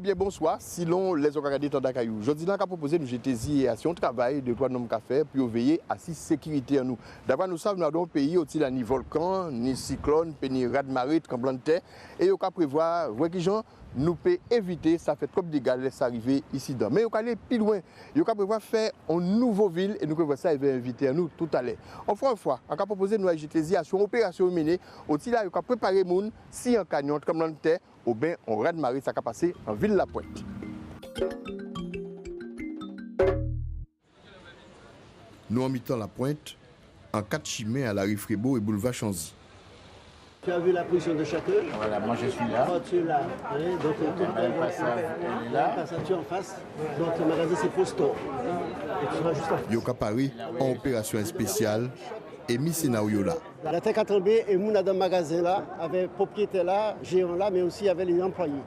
bien bonsoir, selon les organisateurs d'Akayou. Je dis là qu'à proposer nous jeter à son travail de quoi nous avons fait pour veiller à la sécurité en nous. D'abord nous savons dans un pays où il y a ni volcan, ni cyclone, ni raz-de-marée, tremblement de terre et il faut prévoir que gens nous peut éviter ça fait trop de dégâts laisse arriver ici dedans. Mais il faut aller plus loin. Il faut prévoir faire une nouvelle ville et nous prévoir ça il va inviter à nous tout à l'heure. Enfin une fois, on va proposer nous jeter à son opération menée au là il faut préparer moun si un camion tremblement de terre ou bien on raz-de-marée ça va passer en ville La Pointe. Nous en mettant La Pointe en 4 chemins à la rue Frébeau et boulevard Chanzy. Tu as vu la position de chacun? Voilà, moi je suis là. Oh, tu es là. Hein? Donc, le passage est là. Le passage, tu es en face. Donc, le magasin, c'est Posto. Et tu seras juste en face. Yoka Paris en opération spéciale et mis scénario là. La terre a tombé et nous, dans le magasin là, avec propriétaire là, géant là, mais aussi avec les employés.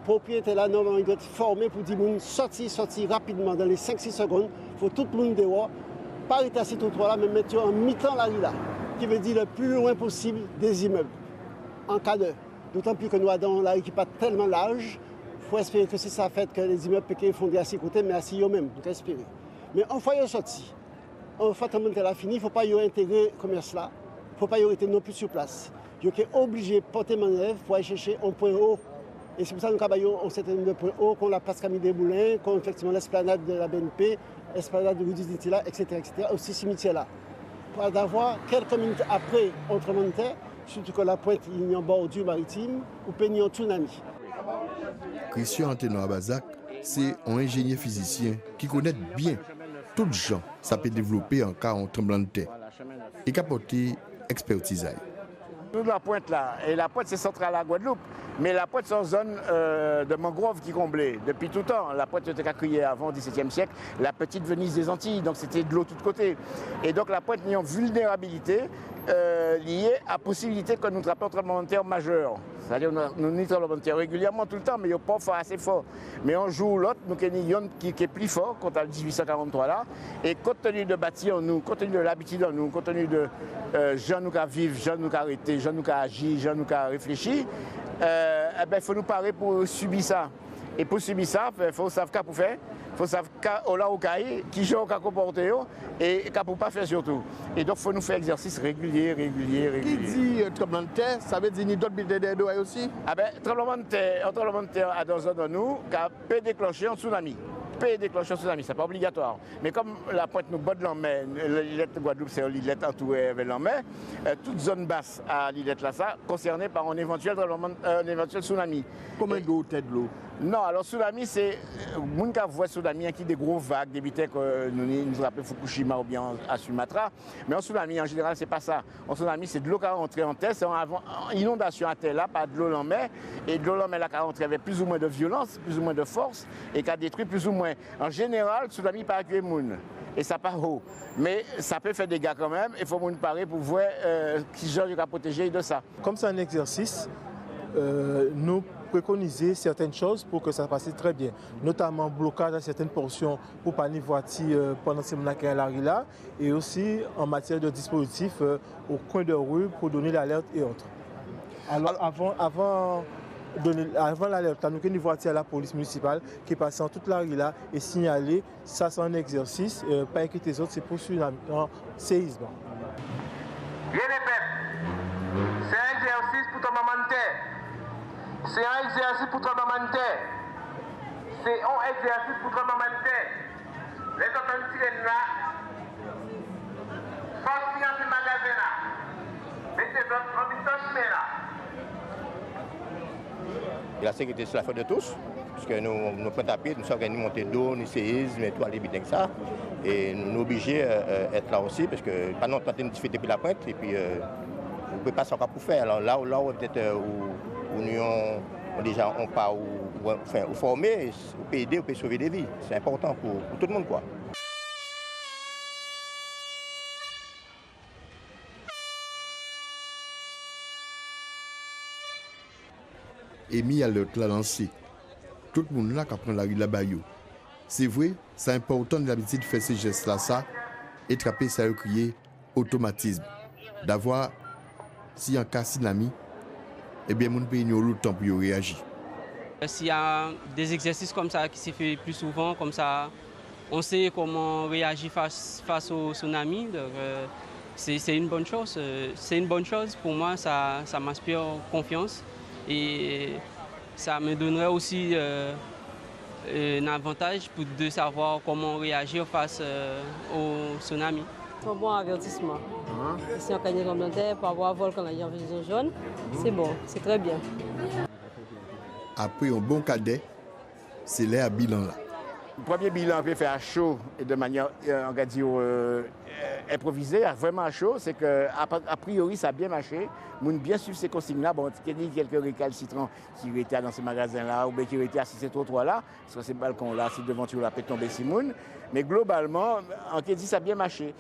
Propriétaire là, normalement, il doit être formé pour dire sortir rapidement dans les 5-6 secondes. Il faut tout le monde dehors. Pas arrêter à ces trottoirs là, mais mettre en mi-temps la rue là. Qui veut dire le plus loin possible des immeubles, en cas de. D'autant plus que nous avons la rue qui n'est pas tellement large. Il faut espérer que c'est ça fait que les immeubles peuvent fonder à ses côtés, mais assis eux-mêmes, donc espérer. Mais une fois qu'ils sont sortis, une fois que le a fini, il ne faut pas y intégrer le commerce là. Il ne faut pas y rester non plus sur place. Ils sont obligés de porter manœuvre pour aller chercher un point haut. Et c'est pour ça que nous avons un certain nombre de points hauts, qu'on la place Camille des Moulins, qu'on effectivement l'esplanade de la BNP, l'esplanade de l'Udinité là, etc., aussi cimetière là. Pour d'avoir quelques minutes après un tremblement de terre, surtout que La Pointe il y a en bordure maritime, ou peut y a un tsunami. Christian Antenon Abazac, c'est un ingénieur physicien qui connaît bien tout gens ça peut développer en cas de tremblement de terre et qui a porté expertise. Nous La Pointe là, et La Pointe c'est central à la Guadeloupe, mais La Pointe c'est une zone de mangrove qui comblait depuis tout temps. La Pointe était accueillie avant le XVIIe siècle, la petite Venise des Antilles, donc c'était de l'eau de tous côtés. Et donc La Pointe est en vulnérabilité liée à la possibilité que nous attrapions un tremblement de terre majeur. C'est-à-dire nous avons tremblement de terre régulièrement tout le temps, mais il n'y a pas assez fort. Mais un jour ou l'autre, nous avons qui est plus fort, contre le 1843 là, et compte tenu de bâtir en nous, compte tenu de l'habitude en nous, compte tenu de gens nous qui vivent, gens nous qui arrêter, gens nous qui agir, gens nous qui réfléchir, il faut nous parer pour subir ça. Et pour subir ça, il faut savoir ce pour faire. Il faut savoir qui joue à comporter et qui ne pas faire surtout. Et donc il faut nous faire exercice régulier. Qui dit tremblement de terre, ça veut dire d'autres bidets d'eau aussi? Tremblement de terre à dans zone de nous qui peut déclencher un tsunami. C'est pas obligatoire. Mais comme La Pointe nous bat de l'en-mer, l'île de Guadeloupe c'est une île entourée de l'en-mer, toute zone basse à l'île là ça concernée par un éventuel tsunami. Combien d'eau tête de l'eau? Non, alors tsunami c'est moun qui voit tsunami qui des gros vagues, des vitesses que nous rappelons Fukushima ou bien à Sumatra. Mais un tsunami en général c'est pas ça. Un tsunami c'est de l'eau qui a rentré en terre, c'est une inondation à terre là, pas de l'eau en mer, et de l'eau en mer là qui a rentré avec plus ou moins de violence, plus ou moins de force et qui a détruit plus ou moins. En général, le tsunami pas accueillir moun et ça part haut. Mais ça peut faire des dégâts quand même, il faut moun parer pour voir qui genre va protéger de ça. Comme c'est un exercice, nous préconiser certaines choses pour que ça passe très bien, notamment blocage à certaines portions pour pas ni voiture pendant ces moments là, et aussi en matière de dispositifs au coin de rue pour donner l'alerte et autres. Alors avant l'alerte, nous avons une voiture à la police municipale qui passe en toute la rue là et signaler, ça c'est un exercice, pas inquiéter les autres, c'est pour un séisme. Je répète, c'est un exercice pour ton moment de terre. C'est un exercice pour tremblement de terre. C'est un exercice pour tremblement de terre. Les autres sirènes là, sortir dans ce magasin là, mettez votre en là. La sécurité, c'est la faute de tous, puisque nous prenons à pied, nous sommes organisés montée d'eau, ni séisme, et tout, les bidons que ça. Et nous sommes obligés d'être là aussi, parce que pendant qu'on a une difficulté pour La Pointe, et puis on ne peut pas savoir pour faire. Alors là où peut-être où nous déjà on pas ou former, ou peut aider, ou peut sauver des vies. C'est important pour tout le monde, quoi. Et mis à l'autre la lancée. Tout le monde là qui prend la rue là-bas. C'est vrai, c'est important de l'habitude de faire ces gestes-là, ça, et trapper ça crier automatisme. D'avoir, si en cas tsunami, eh bien, mon pays n'a pas le temps pour réagir. S'il y a des exercices comme ça qui se fait plus souvent, comme ça, on sait comment réagir face au tsunami. Donc, c'est une bonne chose. C'est une bonne chose. Pour moi, ça m'inspire confiance et ça me donnerait aussi un avantage de savoir comment réagir face au tsunami. C'est un bon avertissement. Si on gagne comme terre, pour avoir un volcan là, il y a un jaune, c'est bon, c'est très bien. Après un bon cadet, c'est l'air bilan là. Le premier bilan qu'on fait à chaud et de manière, on va dire, improvisée, vraiment à chaud, c'est qu'a priori, ça a bien marché. Moun bien suivre ces consignes-là. Bon, il y a quelques récalcitrants qui étaient dans ces magasins-là ou bien qui étaient assis ces trottoirs-là, parce que ces balcons-là, ces devantures-là, peut tomber si moun. Mais globalement, on dit ça a bien marché.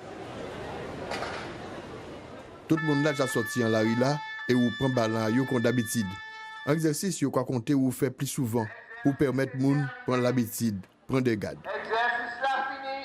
Tout le monde là déjà sorti en la rue là et ou prend ballon yo comme d'habitude. Un exercice yo quoi compter ou faire plus souvent pour permettre moun prendre l'habitude, prendre des gardes. Exercice là fini.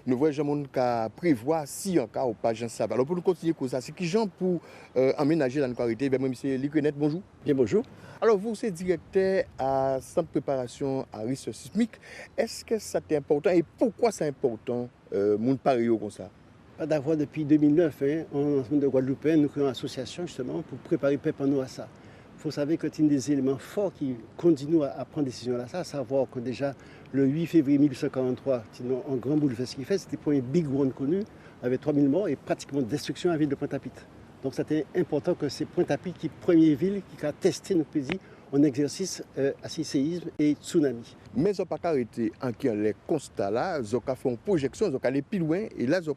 Nous voyons gens qui prévoit si en cas ou pas gens savent. Alors pour nous continuer comme ça, c'est qui gens pour emménager la Noirité. Ben moi monsieur Liquenet, bonjour. Bien bonjour. Alors vous c'est directeur à centre préparation à risque sismique. Est-ce que ça est important et pourquoi c'est important moun pareil comme ça? D'avoir depuis 2009, en de Guadeloupe, nous créons une association justement pour préparer peuple nous à ça. Il faut savoir que c'est un des éléments forts qui continuent à prendre des décisions là, à savoir que déjà le 8 février 1843, un grand bouleversement qui fait, c'était le premier big one connu, avec 3000 morts et pratiquement destruction à la ville de Pointe-à-Pitre. Donc c'était important que c'est Pointe-à-Pitre qui est la première ville qui a testé notre pays en exercice à séisme et tsunami. Mais ils n'ont pas arrêté en qui les constats là, ils ont fait une projection, ils ont allé plus loin et là ils ont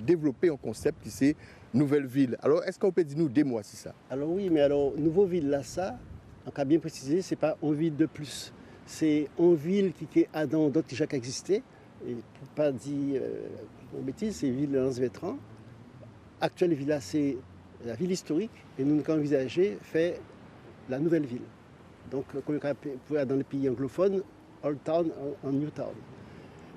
développé un concept qui c'est nouvelle ville. Alors est-ce qu'on peut dire nous des mots sur ça? Alors oui, mais alors nouvelle ville là ça, on a bien précisé, c'est pas une ville de plus. C'est une ville qui a dans d'autres qui déjà existé. Et pour ne pas dire une bêtise, c'est une ville de Anse-Vétran. Actuelle ville là, c'est la ville historique et nous avons envisagé faire la nouvelle ville. Donc, comme on peut dans les pays anglophones, Old Town en New Town.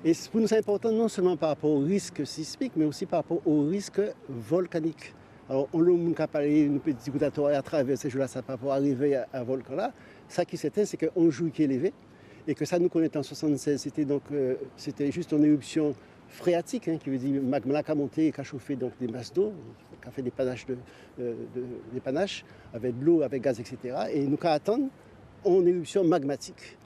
Et pour nous, c'est important non seulement par rapport au risque sismique, mais aussi par rapport au risque volcanique. Alors, on a parlé de petits gouttatoires à travers ces jours-là, ça par rapport à arriver à volcan là. Ça qui est certain, c'est qu'on joue qui est élevé et que ça nous connaît en 1976, c'était juste une éruption phréatique, qui veut dire magma qui a monté et qui a chauffé donc des masses d'eau, qui a fait des panaches avec de l'eau, avec gaz, etc. Et nous attendons en éruption magmatique.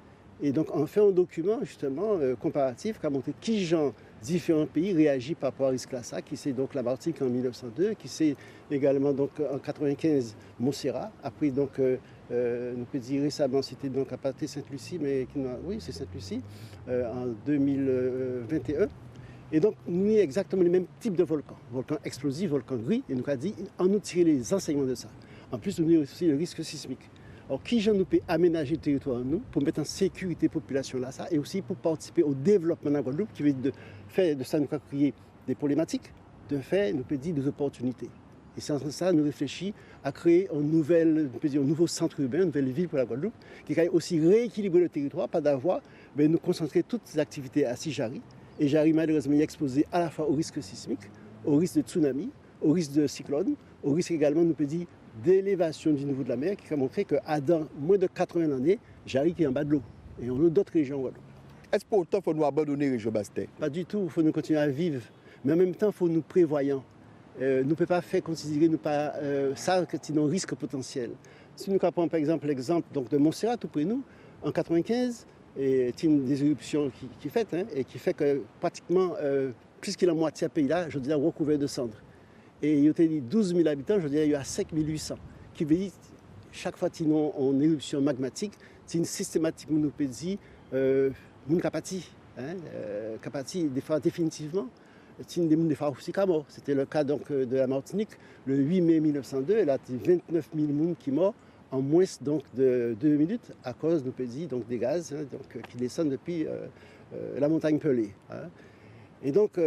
Et donc on fait un document justement comparatif qui a montré qui genre différents pays réagissent par rapport à risque là ça, qui c'est donc la Martinique en 1902, qui c'est également donc en 95 Montserrat, après donc nous peut dire récemment c'était donc à partir de Sainte-Lucie, mais oui c'est Sainte-Lucie en 2021. Et donc, nous avons exactement le même type de volcan. Volcan explosif, volcan gris. Et nous avons dit, on nous tire les enseignements de ça. En plus, nous avons aussi le risque sismique. Alors, qui nous peut aménager le territoire nous pour mettre en sécurité la population là, ça, et aussi pour participer au développement de la Guadeloupe, qui veut de faire de ça, nous créer des problématiques, de faire, nous peut dire, des opportunités. Et c'est en ça nous réfléchissons à créer un nouveau centre urbain, une nouvelle ville pour la Guadeloupe, qui va aussi rééquilibrer le territoire, pas d'avoir, mais nous concentrer toutes ces activités à Sijari. Et j'arrive malheureusement à exposer à la fois au risque sismique, au risque de tsunami, au risque de cyclone, au risque également, nous peut dire, d'élévation du niveau de la mer, qui a montré qu'à dans moins de 80 années, j'arrive qui est en bas de l'eau. Et on a d'autres régions en Guadeloupe. Est-ce pour autant qu'il faut nous abandonner la région Bastet? Pas du tout, il faut nous continuer à vivre. Mais en même temps, il faut nous prévoyants. Nous ne pouvons pas faire considérer ça que c'est un risque potentiel. Si nous prenons par exemple l'exemple de Montserrat, tout près de nous, en 1995, et c'est une des éruptions qui fait, et qui fait que pratiquement plus que la moitié du pays-là, je dirais, recouvert de cendres. Et il y a 12 000 habitants, je dirais, il y a 5 800. Qui veut dire, chaque fois qu'ils ont une éruption magmatique, c'est une systématique, nous peut dire, capati, des fois définitivement, c'est une des fois aussi mort. C'était le cas donc, de la Martinique, le 8 mai 1902, et là, c'est 29 000 personnes qui sont morts en moins donc, de 2 minutes à cause, nous peut dire, donc, des gaz qui descendent depuis la montagne Pelée. Et donc,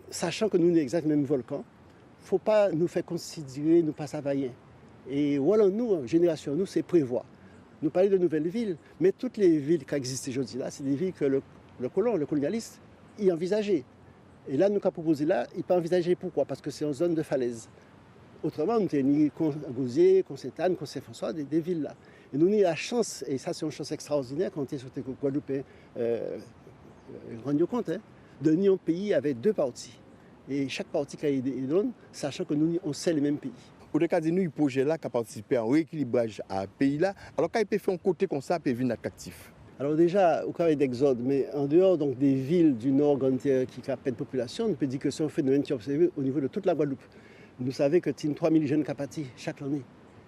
sachant que nous sommes exactement le même volcan, il ne faut pas nous faire considérer, nous pas savaillants. Et voilà, nous, génération, nous, c'est prévoir. Nous parlons de nouvelles villes, mais toutes les villes qui existent aujourd'hui là, c'est des villes que le colonialiste, y envisageait. Et là, nous avons proposé là, il peut envisager pourquoi? Parce que c'est en zone de falaise. Autrement, nous avons Gosier, Sainte-Anne, Saint-François, des villes là. Et nous avons la chance, et ça c'est une chance extraordinaire quand on est sur les Guadeloupéens, rendez-vous compte, de nous un pays avec deux parties. Et chaque partie qui a des zones, sachant que nous, on sait les mêmes pays. Au cas de nous, le projet là qui a participé en rééquilibrage à pays là, alors quand il peut faire un côté comme ça, il peut venir attractif. Alors déjà, au cas d'Exode, mais en dehors donc, des villes du nord qui captent de population, on peut dire que c'est un phénomène qui est observé au niveau de toute la Guadeloupe. Vous savez que tu as 3 000 jeunes qui partent chaque année.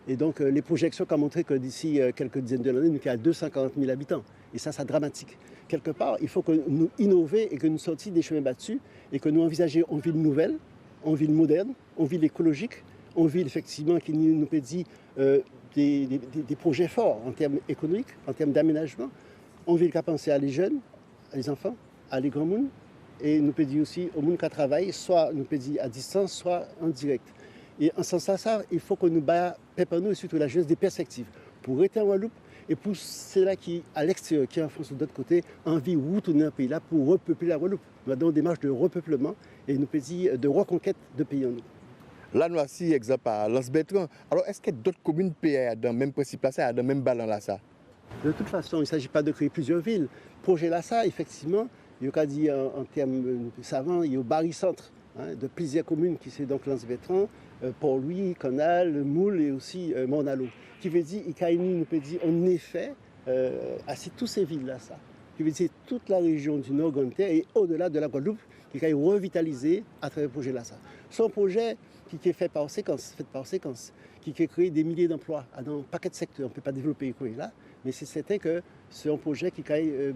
Et donc les projections ont montré que d'ici quelques dizaines d'années, nous avons 240 000 habitants. Et ça, c'est dramatique. Quelque part, il faut que nous innovions et que nous sortions des chemins battus et que nous envisagions une ville nouvelle, une ville moderne, une ville écologique, une ville effectivement qui nous peut dire des projets forts en termes économiques, en termes d'aménagement. Une ville qui a pensé à les jeunes, à les enfants, à les grands mondes. Et nous peut dire aussi au monde qui travaille, soit nous peut dire à distance, soit en direct. Et en ce sens-là, il faut que nous nous et surtout la jeunesse des perspectives pour rester en Guadeloupe et pour ceux-là qui à l'extérieur, qui en France de l'autre côté, envie de retourner un pays là pour repeupler la Guadeloupe. Nous avons une démarche de repeuplement et nous peut dire de reconquête de pays en nous. Là, nous avons exemple à Lance-Bertrand. Alors, est-ce que d'autres communes payent dans le même principe là, ça, dans le même ballon là, ça? De toute façon, il ne s'agit pas de créer plusieurs villes. Le projet là, ça, effectivement, il y a dit en termes savants, il y a au barycentre de plusieurs communes qui sont donc Lance-Bertrand, Port-Louis, Canal, Moule et aussi Mornalo. Qui veut dire, nous peut dire en effet, à toutes ces villes-là, ça. Qui veut dire toute la région du Nord-Grande-Terre et au-delà de la Guadeloupe, qui est revitalisé à travers le projet là, ça. C'est un projet qui est fait par séquence, qui a créé des milliers d'emplois dans un paquet de secteurs. On ne peut pas développer là, mais c'est certain que c'est un projet qui crée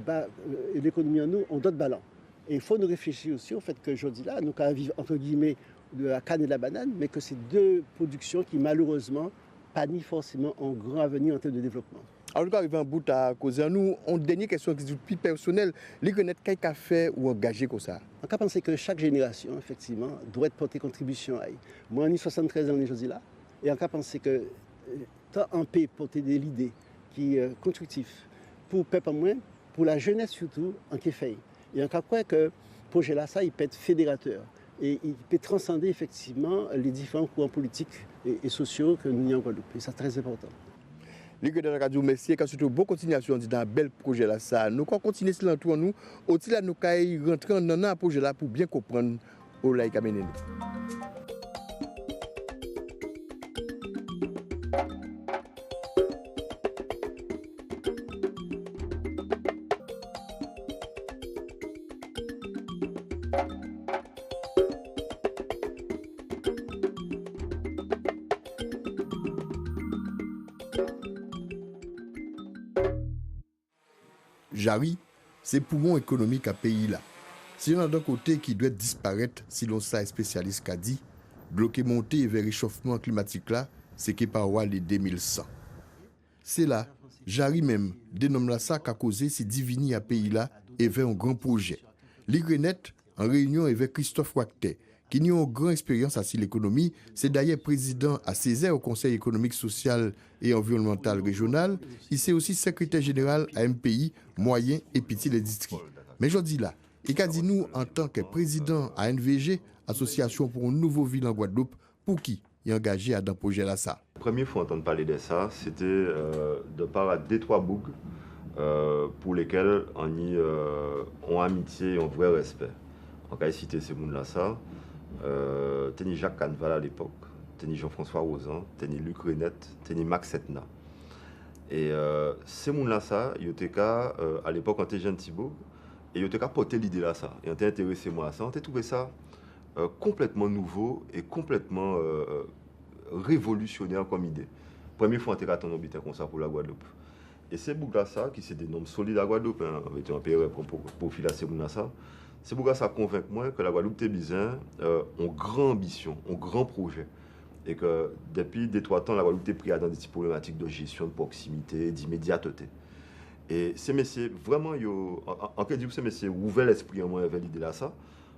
l'économie en nous en d'autres ballons. Et il faut nous réfléchir aussi au fait qu'aujourd'hui là, nous allons vivre entre guillemets de la canne et de la banane, mais que c'est deux productions qui malheureusement pas ni forcément un grand avenir en termes de développement. Alors, quand arrive un bout à causer nous, une dernière question qui est plus personnelle, les connaître quelqu'un fait ou engagé comme ça. On peut penser que chaque génération, effectivement, doit porter contribution à elle. Moi, j'ai 73 ans aujourd'hui là, et on peut penser que tant en paix porter des idées qui sont constructives pour le peuple moins, pour la jeunesse surtout, en qui fait. Et on croit que le projet là, ça, il peut être fédérateur. Et il peut transcender effectivement les différents courants politiques et sociaux que nous avons en Guadeloupe. Et c'est très important. Ligue de la radio, merci. Quand surtout, bonne continuation dans un bel projet là. Ça. Nous continuons sur l'entour nous. Aussi là, nous allons rentrer dans un projet là pour bien comprendre où là il a mené nous. Jari, c'est poumon économique à pays là. Si on a d'un côté qui doit disparaître, si l'on sait spécialiste qu'a dit, bloquer montée vers réchauffement climatique là, c'est qui par les 2100. C'est là, Jari même, dénomme ça qu'a causé si divini à pays là et vers un grand projet. L'Igrenet, en réunion avec Christophe Wactet, qui a une grande expérience à l'économie, c'est d'ailleurs président à Césaire au Conseil économique, social et environnemental régional. Il est aussi secrétaire général à MPI, moyen et petit industrie. Mais je dis là, il a dit nous en tant que président à NVG, Association pour une nouvelle ville en Guadeloupe, pour qui il est engagé à un projet là ça. La première fois entendre parler de ça, c'était de part à Détroit Boug, pour lesquels on y ont amitié et un vrai respect. On va citer ces gens-là ça. Teni Jacques Canval à l'époque, Teni Jean-François Rosan, Teni Luc Renette, Teni Max Etna. Et ces gens-là ça, ils étaient à l'époque on était jeune Thibault, et ils étaient porté l'idée là ça, et on était intéressé moi à ça, on était trouvé ça complètement nouveau et complètement révolutionnaire comme idée. Première fois on était attendu habitant comme ça pour la Guadeloupe. Et ces boucles ça qui c'est des noms solides à Guadeloupe, hein, avec un pays pour filer ces gens ça. C'est pourquoi ça convainc moi que la Guadeloupe Tébisin ont grande ambition, ont grand projet. Et que depuis 2-3 ans, la Guadeloupe est prise dans des problématiques de gestion, de proximité, d'immédiateté. Et ces messieurs, vraiment, en quelque sorte, ces messieurs ouvrent l'esprit en moi avec l'idée là ça.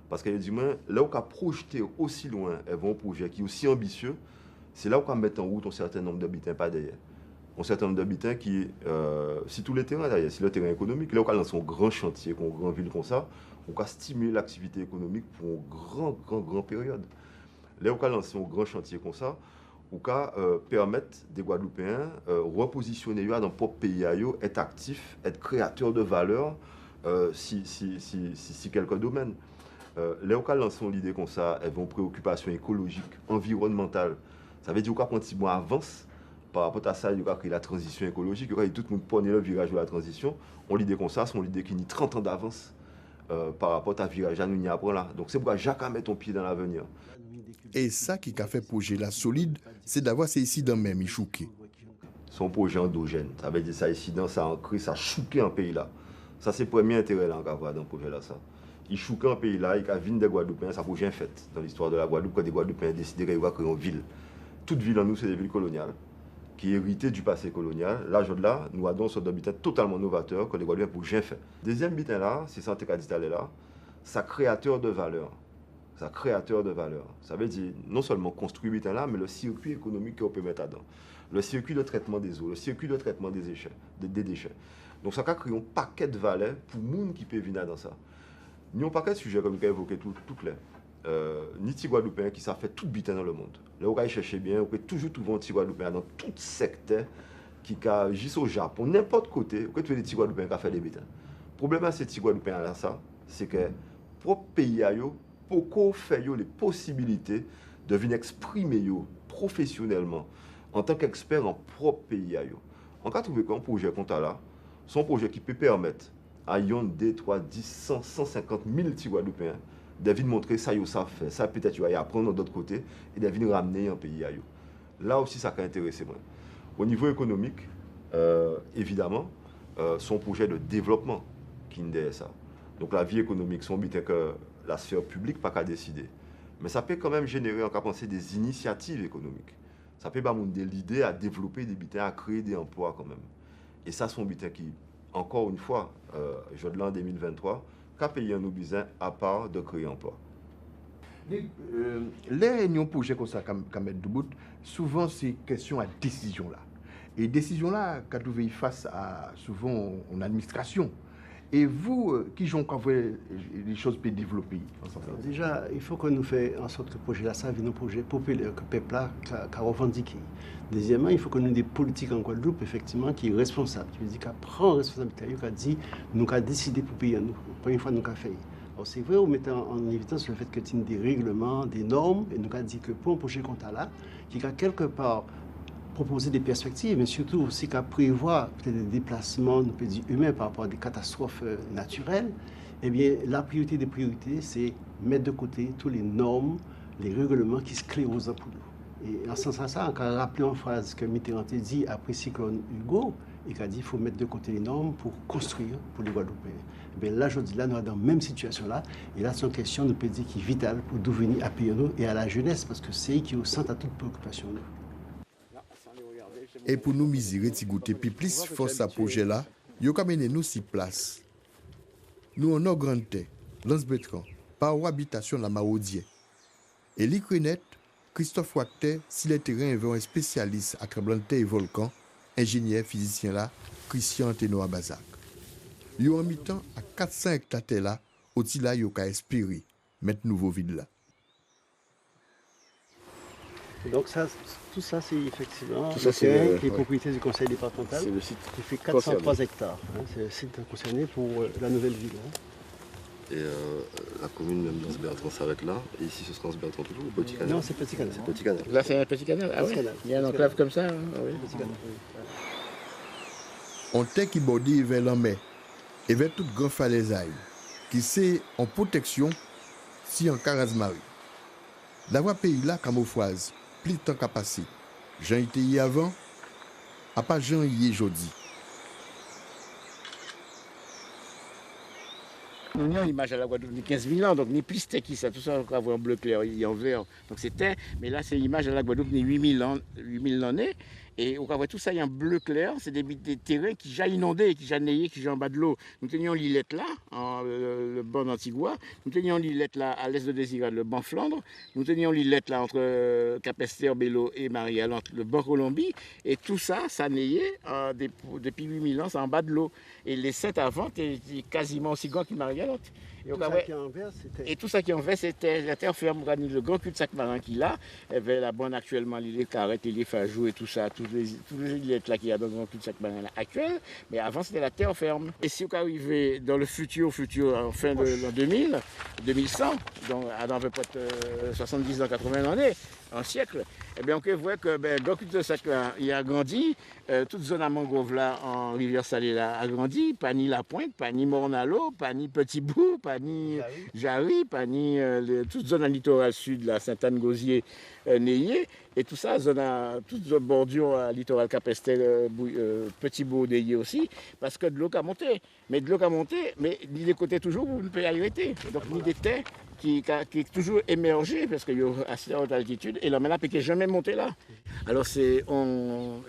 Parce qu'ils disent, là où on a projeté aussi loin un projet qui est aussi ambitieux, c'est là où on va mettre en route un certain nombre d'habitants pas derrière. Un certain nombre d'habitants qui, si tous les terrains derrière, si le terrain économique, là où on va lancer un grand chantier, une grande ville comme ça, on va stimuler l'activité économique pour une grande période. Là où on va lancer un grand chantier comme ça, on va permettre des Guadeloupéens repositionner dans leur propre pays, être actifs, être créateurs de valeur si quelques domaines. Là où on va lancer l'idée comme ça, elles vont préoccupations écologiques, environnementales. Ça veut dire qu'on va prendre 6 mois avance par rapport à ça, il y aura la transition écologique, il y aura tout le monde prendre le virage de la transition. On l'idée comme ça, c'est une idée qui a 30 ans d'avance par rapport à virage à nous y apprend là. Donc c'est pourquoi Jacques met ton pied dans l'avenir. Et ça qui a fait projet la solide, c'est d'avoir ces ici dans même chouqué. Son projet endogène, ça veut dire ça ici dans ça ancré, ça chouqué un pays là. Ça c'est le premier intérêt là qu'on va voir dans le projet là ça. Il chouqué un pays là, il a vu des Guadeloupéens, ça projet fait dans l'histoire de la Guadeloupe quand des Guadeloupéens décidé qu'ils vont créer une ville. Toute ville en nous c'est des villes coloniales qui héritaient du passé colonial. Là, aujourd'hui, nous avons un habitat totalement novateur que les Guadeloupéens pour jamais fait. Deuxième habitat là, c'est ça que dit là, ça créateur de valeur. Ça créateur de valeur. Ça veut dire non seulement construire habitat là, mais le circuit économique qu'on peut mettre dedans. Le circuit de traitement des eaux, le circuit de traitement des déchets. Donc ça a créé un paquet de valeurs pour les gens qui peuvent venir dans ça. Nous avons un paquet de sujets comme je l'ai évoqué tout clair. Ni petits Guadeloupéens qui savent faire tout bitin dans le monde. Là, on va chercher bien, on peut toujours trouver un petit Guadeloupéen dans tout secteur qui agissent au Japon, n'importe côté, on peut trouver des petits Guadeloupéens qui font des bitins. Le problème avec ces petits Guadeloupéens là, c'est que propre pays a beaucoup fait les possibilités de venir exprimer professionnellement en tant qu'expert en propre pays. On va trouver qu'un projet comme ça là, c'est un projet qui peut permettre à 2, 3, 10, 100, 150 000 petits Guadeloupéens de venir montrer ça, ça fait, ça peut-être y apprendre de l'autre côté et de venir ramener un pays. Là aussi, ça a intéressé moi. Au niveau économique, évidemment, son projet de développement qui est ça. Donc la vie économique, son but est que la sphère publique n'a pas qu'à décider. Mais ça peut quand même générer, en cas penser, des initiatives économiques. Ça peut donner l'idée à développer des butins, à créer des emplois quand même. Et ça, c'est un butin qui, encore une fois, je l'ai en 2023, qu'a payé un besoin à part de créer emploi. Les réunions projets comme ça, qu'à mettre debout, souvent c'est question à décision là. Et décision là, quand vous veillez face à souvent en administration. Et vous, qui ont quand les choses peuvent développer? Déjà, il faut que nous fassions en sorte que le projet là, ça vienne un projet populaire, que le peuple là a revendiqué. Deuxièmement, il faut que nous ayons des politiques en Guadeloupe, effectivement, qui sont responsables. Qui veut dire qu'on prend responsabilité, qui a dit, nous avons décidé pour payer nous. Première fois, nous avons fait. Alors, c'est vrai, on met en évidence le fait que tu as des règlements, des normes, et nous avons dit que pour un projet comme ça là, qui a quelque part proposer des perspectives, mais surtout aussi qu'à prévoir peut-être des déplacements, nous peut dire humains par rapport à des catastrophes naturelles, eh bien, la priorité des priorités, c'est mettre de côté toutes les normes, les règlements qui sclérosent pour nous. Et en ce sens-là, on a rappelé en phrase que Mitterrand a dit après cyclone Hugo, et qu'il a dit qu'il faut mettre de côté les normes pour construire pour les Guadeloupéens. Eh bien, là, je dis, là, nous sommes dans la même situation là, et là, c'est une question, nous peut dire, qui est vitale pour devenir à Payano et à la jeunesse, parce que c'est eux qui au centre à toute préoccupation. Et pour nous miser, ti goûter plus force à projet là, yo ka mené nous si place. Nous on a grande terre, Lance Bertrand, par habitation la Maraudière. Et l'Icrenet, Christophe Wacter, si les terrains avaient un spécialiste à tremblement de terre et volcan, ingénieur physicien là, Christian Tenoa Bazac. Yo en mi-temps à 400 hectares terre là, au-dessus là yo ka espérer mettre nouveau vide là. Donc ça, tout ça, c'est effectivement le terrain qui est propriété du conseil départemental. C'est le site qui fait 403 hectares. Hein, c'est le site concerné pour la nouvelle ville. Hein. Et la commune même Lance Bertrand s'arrête là. Et ici, ce sera Lance Bertrand toujours ou Petit Canal? Non, c'est Petit Canal. C'est Petit Canal. Là, c'est un Petit Canal. Ah oui. Il y a un enclave comme ça. Hein. Ah, oui. Petit Canal. On terre qui borde vers la mer et vers toute grande falaise qui c'est en protection si en Carazmarie. D'avoir pays là camouflage. Plus de temps qu'à passer. Jean était hier avant, à pas Jean hier aujourd'hui. Nous avons l'image à la Guadeloupe de 15 000 ans, donc ni plus c'était qui ça, tout ça, on va voir en bleu clair et en vert. Donc c'était, mais là c'est l'image à la Guadeloupe de 8 000 ans, et on va voir tout ça en bleu clair, c'est des terrains qui déjà inondés, qui déjà nayés, qui déjà en bas de l'eau. Nous tenions l'îlette là, le banc d'Antigua, nous tenions l'îlette là à l'est de Désirade, le banc Flandre, nous tenions l'îlette là entre Capesterre, Bello et Marie-Galante, le banc Colombie, et tout ça, ça nayait depuis 8000 ans, c'est en bas de l'eau. Et les 7 avant étaient quasiment aussi grands que Marie-Galante. Et tout ça qui est en vert, c'était la terre ferme, le grand cul-de-sac marin qu'il a. Il y avait la bande actuellement, les Carrettes et les Fajou et tout ça, toutes les îlettes là qu'il y a dans le grand cul-de-sac marin là, actuel. Mais avant, c'était la terre ferme. Et si on arrivait dans le futur, en fin de l'an 2000, 2100, donc dans à peu près 70 ans, 80 années, un siècle, eh bien, on voit que le grand cul-de-sac là, il a grandi, toute zone à mangrove là, en rivière salée là, a grandi, pas ni La Pointe, pas ni Mornalo, pas ni Petit Bout, pas ni Jarry, pas ni toute zone à littoral sud, là, Sainte-Anne-Gauzier, Neyé, et tout ça, toute zone bordure à littoral Capesterre, Petit Bout, Neyé aussi, parce que de l'eau a monté. Mais de l'eau a monté, mais ni des côtés toujours où on ne peut y arrêter. Donc ni des terres qui est toujours émergé, parce qu'il y a assez haute altitude, et la MENAP n'est jamais monté là. Alors c'est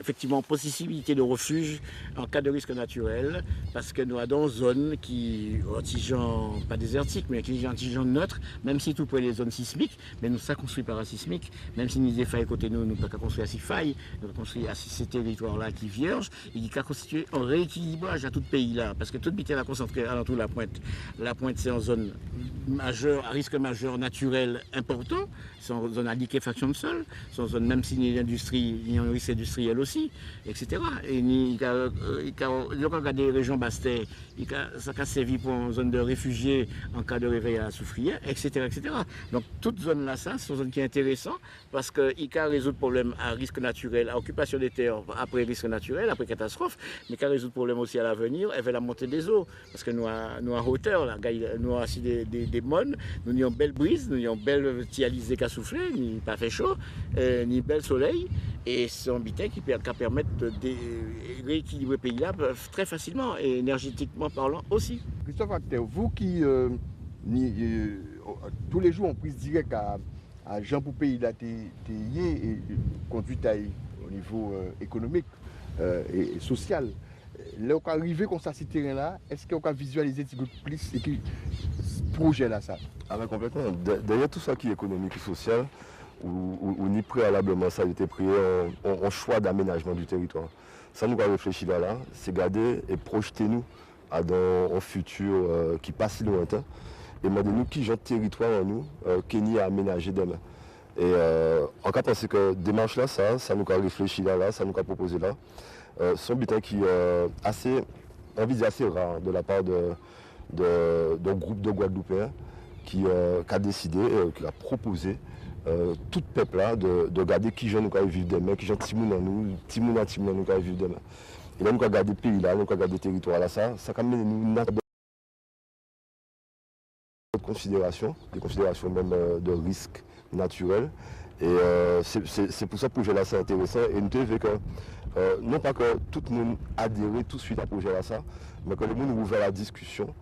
effectivement possibilité de refuge en cas de risque naturel, parce que nous avons une zone qui anti-genre, pas désertique, mais qui est anti-genre neutre, même si tout près des zones sismiques, mais nous ça construit parasismique, même si nous des failles côté nous, nous pas qu'à construire à 6 failles, nous construire à ces territoires-là qui vierges, et qui a constitué un rééquilibrage à tout pays là, parce que tout le est concentré alentour de la Pointe. La Pointe c'est en zone majeure, à risque majeur naturel important, c'est en zone à liquéfaction de sol, c'est en zone même s'il y a l'industrie, il y a un risque industriel aussi, etc. Et il y a des régions basses-terres, ça a servi pour une zone de réfugiés en cas de réveil à la soufrière, etc., etc. Donc toute zone là, ça, c'est une zone qui est intéressante parce qu'il résout le problème à risque naturel, à occupation des terres après risque naturel, après catastrophe, mais qui résout le problème aussi à l'avenir avec la montée des eaux. Parce que nous à hauteur, là, nous avons aussi des mônes, nous avons une belle brise, nous avons une belle tialisée qui a soufflé, ni pas fait chaud, ni bel soleil, et c'est un bitin qui permet de rééquilibrer le pays là très facilement, et énergétiquement parlant aussi. Christophe Acter, vous qui tous les jours on prise direct à Jean pour pays là, et conduite au niveau économique et social. Là, on arrive comme ça, ce terrain-là, est-ce qu'on peut visualiser un petit peu plus ce projet-là, ça? Ah ben complètement. Derrière tout ça qui est économique et social, ou ni préalablement ça a été pris en choix d'aménagement du territoire. Ça nous va réfléchir là, c'est garder et projeter nous dans un futur qui passe si lointain. Et demander nous qui genre de territoire en nous, Kenya a aménagé demain. Et en cas penser que démarche là, ça nous a réfléchi là, ça nous a proposé là. Son butin qui est assez rare de la part d'un groupe de Guadeloupéens qui a décidé, qui a proposé tout peuple là de garder qui gens nous va vivre demain, qui gens Timoun en nous, Timoun nous va vivre demain. Et là nous va garder pays là, nous va garder territoire là, ça a mené nous des considérations même de risque naturel. Et c'est pour ça que le projet là c'est intéressant et nous devons que non pas que tout le monde adhère tout de suite à ce projet là ça, mais que le monde est ouvert à la discussion,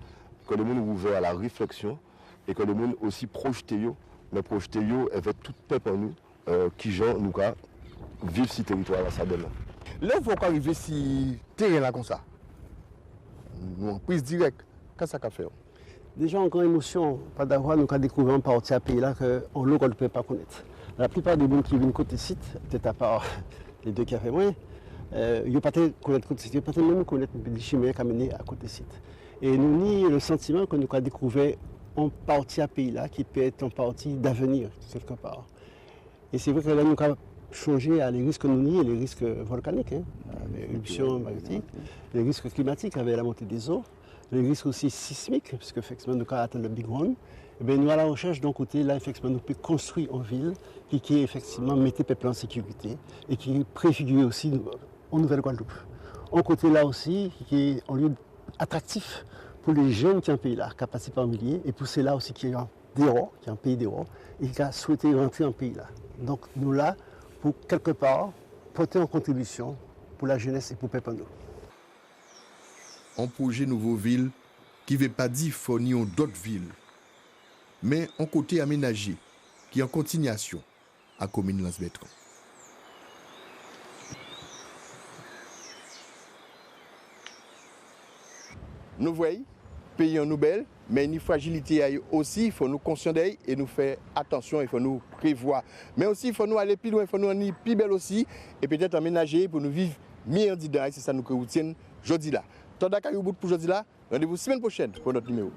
que le monde est ouvert à la réflexion et que le monde aussi projeté avec tout peuple en nous qui gens nous va vivre ce territoire là ça demain. Là il faut arriver si terrain là comme ça. Nous en prise direct, qu'est-ce que ça fait? Déjà en grande émotion, pas d'avoir nous découvert un parti à pays là qu'on ne peut pas connaître. La plupart des gens qui viennent côté site, peut-être à part les deux qui ont fait moins, ils n'ont pas connaître côté site, ils n'ont pas même connaître les chimères qui ont mené à côté site. Et nous avons le sentiment que nous avons découvert un parti à pays là qui peut être un parti d'avenir quelque part. Et c'est vrai que là nous avons changé à les risques que nous nions, les risques volcaniques, l'éruption maritime, les risques climatiques avec la montée des eaux, les risques aussi sismiques, puisque effectivement nous avons atteint le Big One. Eh bien, nous à la recherche d'un côté, là effectivement nous pouvons construire une ville qui effectivement mettait peuple en sécurité et qui préfigure aussi en Nouvelle-Guadeloupe. Un côté là aussi qui est un lieu attractif pour les jeunes qui ont un pays là, qui passé par milliers, et pour ceux-là aussi qui ont des rois, qui ont un pays des rois, et qui a souhaité rentrer en pays là. Donc nous là, pour quelque part, porter en contribution pour la jeunesse et pour le peuple. Un projet nouveau ville qui ne veut pas dire fournir d'autres villes, mais un côté aménagé qui est en continuation à la commune Lance-Bertrand. Nous voyons pays en nous belle, mais une fragilité aussi, il faut nous conscienter et nous faire attention, il faut nous prévoir. Mais aussi, il faut nous aller plus loin, il faut nous aller plus belle aussi, et peut-être aménager pour nous vivre mieux dedans. C'est ça nous que nous tiens aujourd'hui là. Tant d'accueil au bout pour aujourd'hui là, rendez-vous semaine prochaine pour notre numéro.